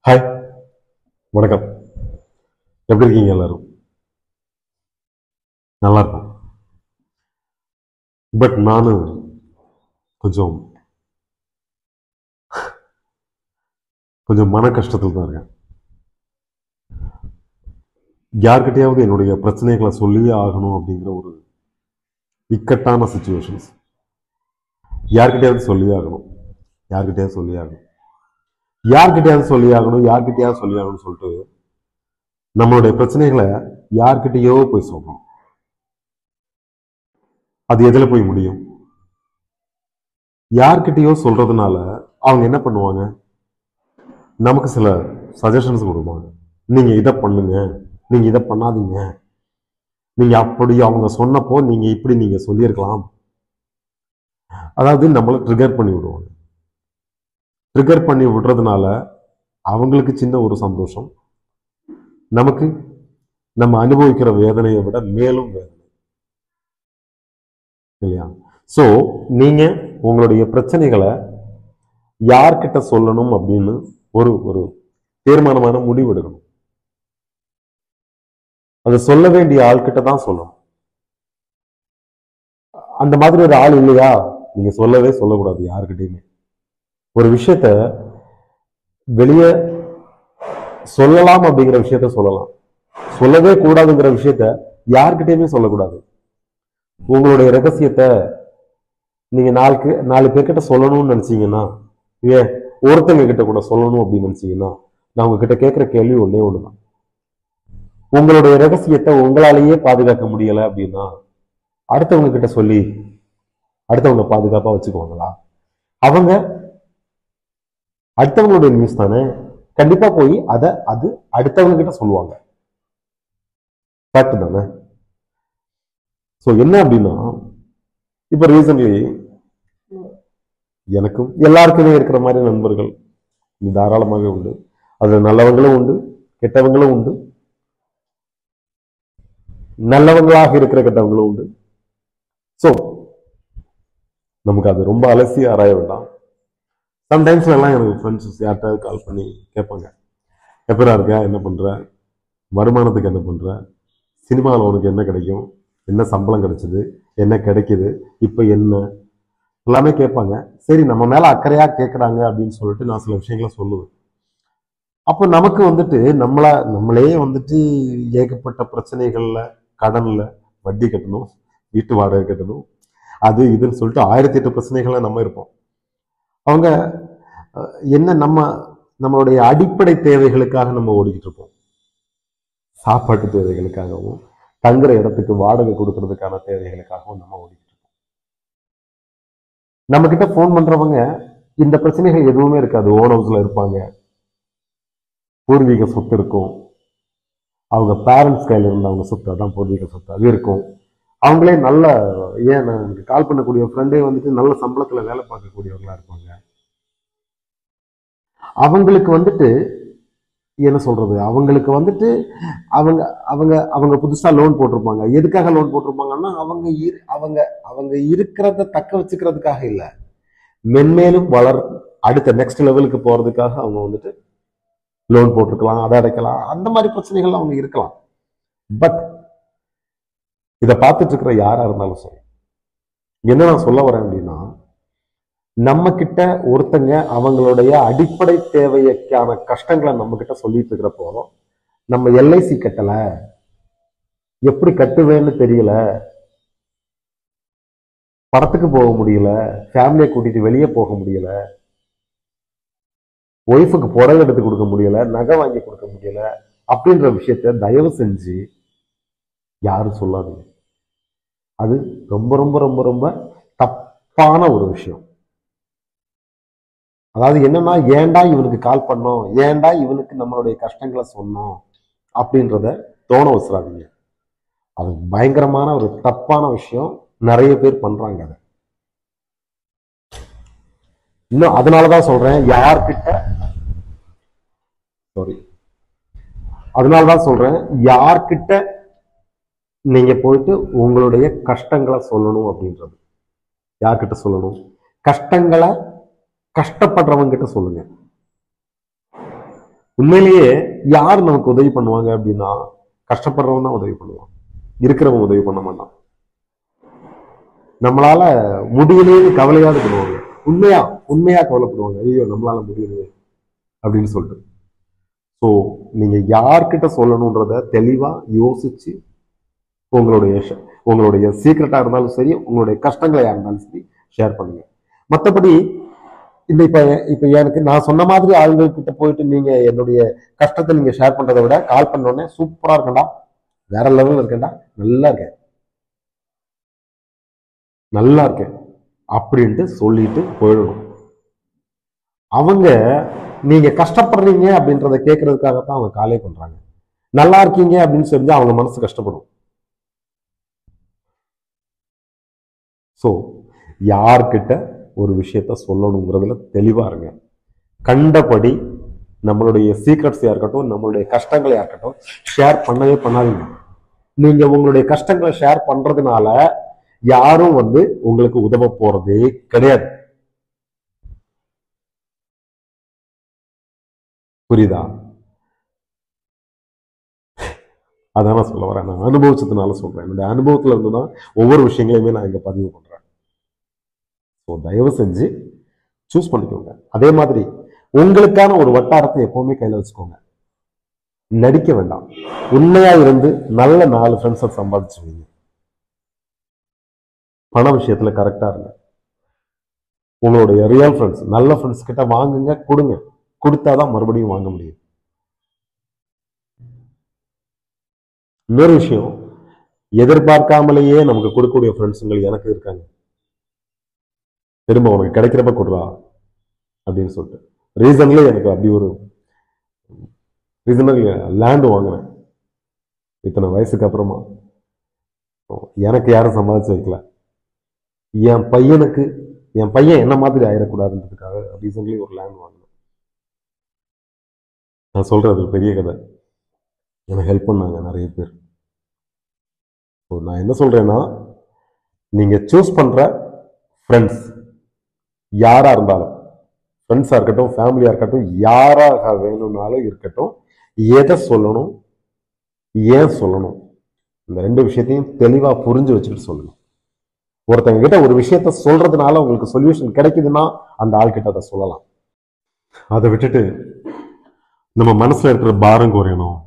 Hi, வணக்கம். எப்படி இருக்கீங்க எல்லாரும்? நல்லா இருக்கும். பட் நான் கொஞ்சம் கொஞ்சம் மன கஷ்டத்தில் தான் இருக்கேன். யார்கிட்டயாவது என்னுடைய பிரச்சனைகளை சொல்லியே ஆகணும் அப்படிங்கிற ஒரு இக்கட்டான சுச்சுவேஷன்ஸ். யார்கிட்டயாவது சொல்லியே ஆகணும், யார்கிட்டயாவது சொல்லியே ஆகணும், யார்கிட்டயாவது சொல்லி ஆகணும், யார்கிட்டயாவது சொல்லி ஆகணும்னு சொல்லிட்டு நம்மளுடைய பிரச்சனைகளை யார்கிட்டயோ போய் சொல்றோம். அது எதுல போய் முடியும்? யார்கிட்டயோ சொல்றதுனால அவங்க என்ன பண்ணுவாங்க? நமக்கு சில சஜஷன்ஸ் கொடுப்பாங்க. நீங்க இதை பண்ணுங்க, நீங்க இதை பண்ணாதீங்க, நீங்க அப்படி அவங்க சொன்னப்போ நீங்க இப்படி நீங்க சொல்லியிருக்கலாம். அதாவது நம்மளை ட்ரிகர் பண்ணி விடுவாங்க. ட்ரிகர் பண்ணி விடுறதுனால அவங்களுக்கு சின்ன ஒரு சந்தோஷம், நமக்கு நம்ம அனுபவிக்கிற வேதனையை விட மேலும் வேதனை இல்லையா? ஸோ நீங்க உங்களுடைய பிரச்சனைகளை யார்கிட்ட சொல்லணும் அப்படின்னு ஒரு ஒரு தீர்மானமான முடிவு எடுக்கணும். அதை சொல்ல வேண்டிய ஆள்கிட்ட தான் சொல்லணும். அந்த மாதிரி ஒரு ஆள் இல்லையா, நீங்க சொல்லவே சொல்லக்கூடாது யாருக்கிட்டையுமே. ஒரு விஷயத்த வெளியே சொல்லலாம் அப்படிங்கிற விஷயத்த சொல்லலாம், சொல்லவே கூடாதுங்கிற விஷயத்த யார்கிட்டயுமே சொல்லக்கூடாது. உங்களுடைய ரகசியத்தை நீங்க நாலு பேர்கிட்ட சொல்லணும்னு நினைச்சீங்கன்னா, ஏன் ஒருத்தங்க கிட்ட கூட சொல்லணும் அப்படின்னு நினைச்சீங்கன்னா, நான் உங்ககிட்ட கேட்கிற கேள்வி ஒன்னே ஒண்ணுதான். உங்களுடைய ரகசியத்தை உங்களாலேயே பாதுகாக்க முடியல அப்படின்னா அடுத்தவங்க கிட்ட சொல்லி அடுத்தவங்க பாதுகாப்பா வச்சுக்குவாங்களா? அவங்க அடுத்தவங்களுடைய நியூஸ் தானே, கண்டிப்பா போய் அது அடுத்தவங்க கிட்ட சொல்லுவாங்க. ஃபேக்ட் தானே? ஸோ என்ன அப்படின்னா, இப்ப ரீசன்ட்லி எனக்கும் எல்லாருக்குமே இருக்கிற மாதிரி நண்பர்கள் தாராளமாக உண்டு. அதுல நல்லவங்களும் உண்டு, கெட்டவங்களும் உண்டு, நல்லவங்களாக இருக்கிற கெட்டவங்களும் உண்டு. ஸோ நமக்கு அது ரொம்ப அலசி ஆராய வேண்டாம். சம்டைம்ஸ்ல எல்லாம் எனக்கு ஃப்ரெண்ட்ஸ் யார்கிட்ட கால் பண்ணி கேட்பாங்க, எப்படா இருக்க, என்ன பண்ற, வருமானத்துக்கு என்ன பண்ற, சினிமாவில் உனக்கு என்ன கிடைக்கும், என்ன சம்பளம் கிடைச்சது, என்ன கிடைக்குது, இப்போ என்ன, எல்லாமே கேட்பாங்க. சரி, நம்ம மேல அக்கறையா கேட்கறாங்க அப்படின்னு சொல்லிட்டு நான் சில விஷயங்களை சொல்லுவேன். அப்போ நமக்கு வந்துட்டு நம்மளே வந்துட்டு ஏகப்பட்ட பிரச்சனைகள்ல, கடன்ல, வட்டி கட்டணும், வீட்டு வாடகை கட்டணும், அது இதுன்னு சொல்லிட்டு 1008 பிரச்சனைகள்ல நம்ம இருப்போம். அவங்க என்ன நம்மளுடைய அடிப்படை தேவைகளுக்காக நம்ம ஓடிக்கிட்டு இருப்போம். சாப்பாட்டு தேவைகளுக்காகவும், தங்குற இடத்துக்கு வாடகை கொடுக்கறதுக்கான தேவைகளுக்காகவும் நம்ம ஓடிக்கிட்டு இருக்கோம். நம்ம கிட்ட போன் பண்றவங்க இந்த பிரச்சனைகள் எதுவுமே இருக்காது. ஓன் ஹவுஸ்ல இருப்பாங்க, பூர்வீக சொத்து இருக்கும், அவங்க பேரண்ட்ஸ் கையில இருந்த அவங்க சொத்து, அதான் பூர்வீக சொத்து, அது இருக்கும். அவங்களே நல்ல, ஏன் எனக்கு கால் பண்ணக்கூடிய ஃப்ரெண்டே வந்துட்டு நல்ல சம்பளத்துல வேலை பார்க்கக்கூடியவங்களா இருப்பாங்க. அவங்களுக்கு வந்துட்டு என்ன சொல்றது, அவங்களுக்கு வந்துட்டு அவங்க அவங்க அவங்க புதுசா லோன் போட்டிருப்பாங்க. எதுக்காக லோன் போட்டிருப்பாங்கன்னா, அவங்க அவங்க இருக்கிறத தக்க வச்சுக்கிறதுக்காக இல்ல, மென்மேலும் அடுத்த நெக்ஸ்ட் லெவலுக்கு போறதுக்காக அவங்க வந்துட்டு லோன் போட்டிருக்கலாம், அதை அடைக்கலாம், அந்த மாதிரி பிரச்சனைகள் அவங்க இருக்கலாம். பட் இதை பார்த்துட்டு இருக்கிற யாரா இருந்தாலும் சரி, என்ன நான் சொல்ல வரேன் அப்படின்னா, நம்ம கிட்ட ஒருத்தங்க அவங்களுடைய அடிப்படை தேவைக்கான கஷ்டங்களை நம்ம கிட்ட சொல்லிட்டு இருக்கிறப்போ, நம்ம எல்ஐசி கட்டல, எப்படி கட்டுவேன்னு தெரியல, படத்துக்கு போக முடியல, ஃபேமிலியை கூட்டிட்டு வெளியே போக முடியல, ஒய்ஃபுக்கு புடவை எடுத்து கொடுக்க முடியல, நகை வாங்கி கொடுக்க முடியல அப்படின்ற விஷயத்த தயவு செஞ்சு யாரும் சொல்லாதீங்க. அது ரொம்ப ரொம்ப ரொம்ப ரொம்ப தப்பான ஒரு விஷயம். அதாவது என்னன்னா, ஏன்டா இவனுக்கு கால் பண்ணோம், ஏன்டா இவனுக்கு நம்மளுடைய கஷ்டங்களை சொன்னோம் அப்படின்றத தோண வச்சிடாதீங்க. அது பயங்கரமான ஒரு தப்பான விஷயம். நிறைய பேர் பண்றாங்க அதை. இன்னும் அதனாலதான் சொல்றேன், யார்கிட்ட நீங்க போயிட்டு உங்களுடைய கஷ்டங்களை சொல்லணும் அப்படின்றது. யார்கிட்ட சொல்லணும்? கஷ்டங்களை கஷ்டப்படுறவங்க கிட்ட சொல்லுங்க. உண்மையிலேயே யார் நமக்கு உதவி பண்ணுவாங்க அப்படின்னா கஷ்டப்படுறவன் தான் உதவி பண்ணுவான், இருக்கிறவன் உதவி பண்ண மாட்டான். நம்மளால முடியலையே கவலையாவது பண்ணுவாங்க, உண்மையா உண்மையா கவலைப்படுவாங்க, ஐயோ நம்மளால முடியலையே அப்படின்னு சொல்லிட்டு. ஸோ நீங்க யார்கிட்ட சொல்லணுன்றத தெளிவா யோசிச்சு உங்களுடைய சீக்கிரட்டா இருந்தாலும் சரி, உங்களுடைய கஷ்டங்களா இருந்தாலும் சரி ஷேர் பண்ணுங்க. மற்றபடி இந்த இப்ப எனக்கு நான் சொன்ன மாதிரி ஆளுங்கள் கிட்ட போயிட்டு நீங்க என்னுடைய கஷ்டத்தை நீங்க ஷேர் பண்றதை விட கால் பண்ணோடனே சூப்பரா இருக்கேன்டா, வேற லெவல்ல இருக்கேன்டா, நல்லா இருக்கேன் அப்படின்ட்டு சொல்லிட்டு போயிடணும். அவங்க நீங்க கஷ்டப்படுறீங்க அப்படின்றத கேட்கறதுக்காகத்தான் அவங்க காலே பண்றாங்க. நல்லா இருக்கீங்க அப்படின்னு தெரிஞ்சா அவங்க மனசு கஷ்டப்படும். ஸோ யார்கிட்ட ஒரு விஷயத்த சொல்லணுங்கிறதுல தெளிவா இருங்க. கண்டபடி நம்மளுடைய சீக்ரெட்ஸையா இருக்கட்டும், நம்மளுடைய கஷ்டங்களையா இருக்கட்டும் ஷேர் பண்ணவே பண்ணாதீங்க. நீங்க உங்களுடைய கஷ்டங்களை ஷேர் பண்றதுனால யாரும் உங்களுக்கு உதவ போறதே கிடையாது. புரியுதா? அதான் நான் சொல்ல வரேன். நான் அனுபவிச்சதுனால சொல்றேன். என்னுடைய அனுபவத்துல இருந்துதான் ஒவ்வொரு விஷயங்களையுமே நான் இங்க பதிவு பண்றேன். ஸோ தயவு செஞ்சு சூஸ் பண்ணிக்கோங்க. அதே மாதிரி உங்களுக்கான ஒரு வட்டாரத்தை எப்பவுமே கையில வச்சுக்கோங்க. நடிக்க வேண்டாம். உண்மையா இருந்து நல்ல 4 ஃப்ரெண்ட்ஸை சம்பாதிச்சுவீங்க. பண விஷயத்துல கரெக்டா இருங்க. உங்களுடைய ரியல் ஃப்ரெண்ட்ஸ், நல்ல ஃப்ரெண்ட்ஸ் கிட்ட வாங்குங்க, கொடுங்க. கொடுத்தாதான் மறுபடியும் வாங்க முடியும். இன்னொரு விஷயம், எதிர்பார்க்காமலேயே நமக்கு கொடுக்கக்கூடிய ஃப்ரெண்ட்ஸுங்கள் எனக்கு இருக்காங்க. திரும்ப உனக்கு கிடைக்கிறப்ப கொடுறா அப்படின்னு சொல்லிட்டு. ரீசன்ல எனக்கு அப்படி ஒரு ரீசனல் லேண்ட் வாங்கினேன் இத்தனை வயசுக்கு அப்புறமா. எனக்கு யாரும் சம்பாதிச்சு வைக்கல. என் பையன் என்ன மாதிரி ஆயிடக்கூடாதுன்றதுக்காக ரீசன்ட்லி ஒரு லேண்ட் வாங்கினேன். நான் சொல்றது பெரிய கதை. எனக்கு ஹெல்ப் பண்ணாங்க நிறைய பேர். நான் என்ன சொல்றேன்னா, நீங்க சூஸ் பண்ற ஃப்ரெண்ட்ஸ் யாரா இருந்தாலும், ஃப்ரெண்ட்ஸா இருக்கட்டும், ஃபேமிலியா இருக்கட்டும், யாராக வேணும்னாலும் இருக்கட்டும், எதை சொல்லணும், ஏன் சொல்லணும், இந்த 2 விஷயத்தையும் தெளிவா புரிஞ்சு வச்சுக்கிட்டு சொல்லணும். ஒருத்தங்க கிட்ட ஒரு விஷயத்த சொல்றதுனால உங்களுக்கு சொல்யூஷன் கிடைக்குதுன்னா அந்த ஆள் கிட்ட அதை சொல்லலாம். அதை விட்டுட்டு நம்ம மனசுல இருக்கிற பாரம் குறையணும்,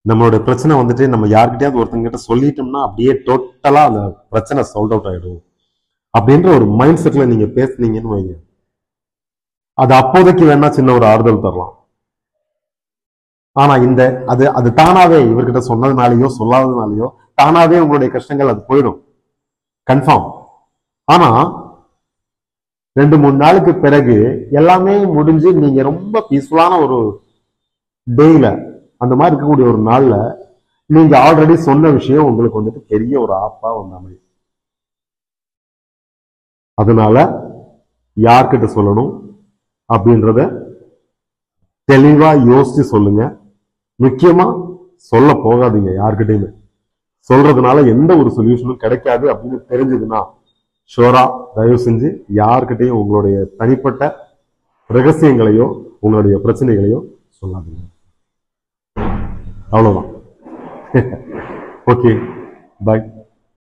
நம்மளோட பிரச்சனை நம்ம யார்கிட்டயாவது ஒருத்தங்க கிட்ட சொல்லிட்டோம்னா அப்படியே டோட்டலா அந்த பிரச்சனை சால்வ் அவுட் ஆயிடும் அப்படின்ற ஒரு மைண்ட் செட்ல நீங்க பேசுனீங்கன்னு வைங்க, அது அப்போதைக்கு வேணா சின்ன ஒரு ஆறுதல் தரலாம். ஆனா அது தானாவே இவர்கிட்ட சொன்னதுனாலயோ சொல்லாததுனாலயோ தானாவே உங்களுடைய கஷ்டங்கள் அது போயிடும், கன்ஃபார்ம். ஆனா 2-3 நாளுக்கு பிறகு எல்லாமே முடிஞ்சு நீங்க ரொம்ப பீஸ்ஃபுல்லான ஒரு டேல, அந்த மாதிரி இருக்கக்கூடிய ஒரு நாள்ல நீங்க ஆல்ரெடி சொன்ன விஷயம் உங்களுக்கு பெரிய ஒரு ஆப்பா அமையும். அதனால யார்கிட்ட சொல்லணும் அப்படின்றத தெளிவா யோசிச்சு சொல்லுங்க. முக்கியமா சொல்ல போகாதீங்க யார்கிட்டயுமே. சொல்றதுனால எந்த ஒரு சொல்யூஷனும் கிடைக்காது அப்படின்னு தெரிஞ்சதுன்னா ஷோரா தயவு செஞ்சு யார்கிட்டையும் உங்களுடைய தனிப்பட்ட ரகசியங்களையோ உங்களுடைய பிரச்சனைகளையோ சொல்லாதீங்க. அவ்வளவுதான். ஓகே, பாய்.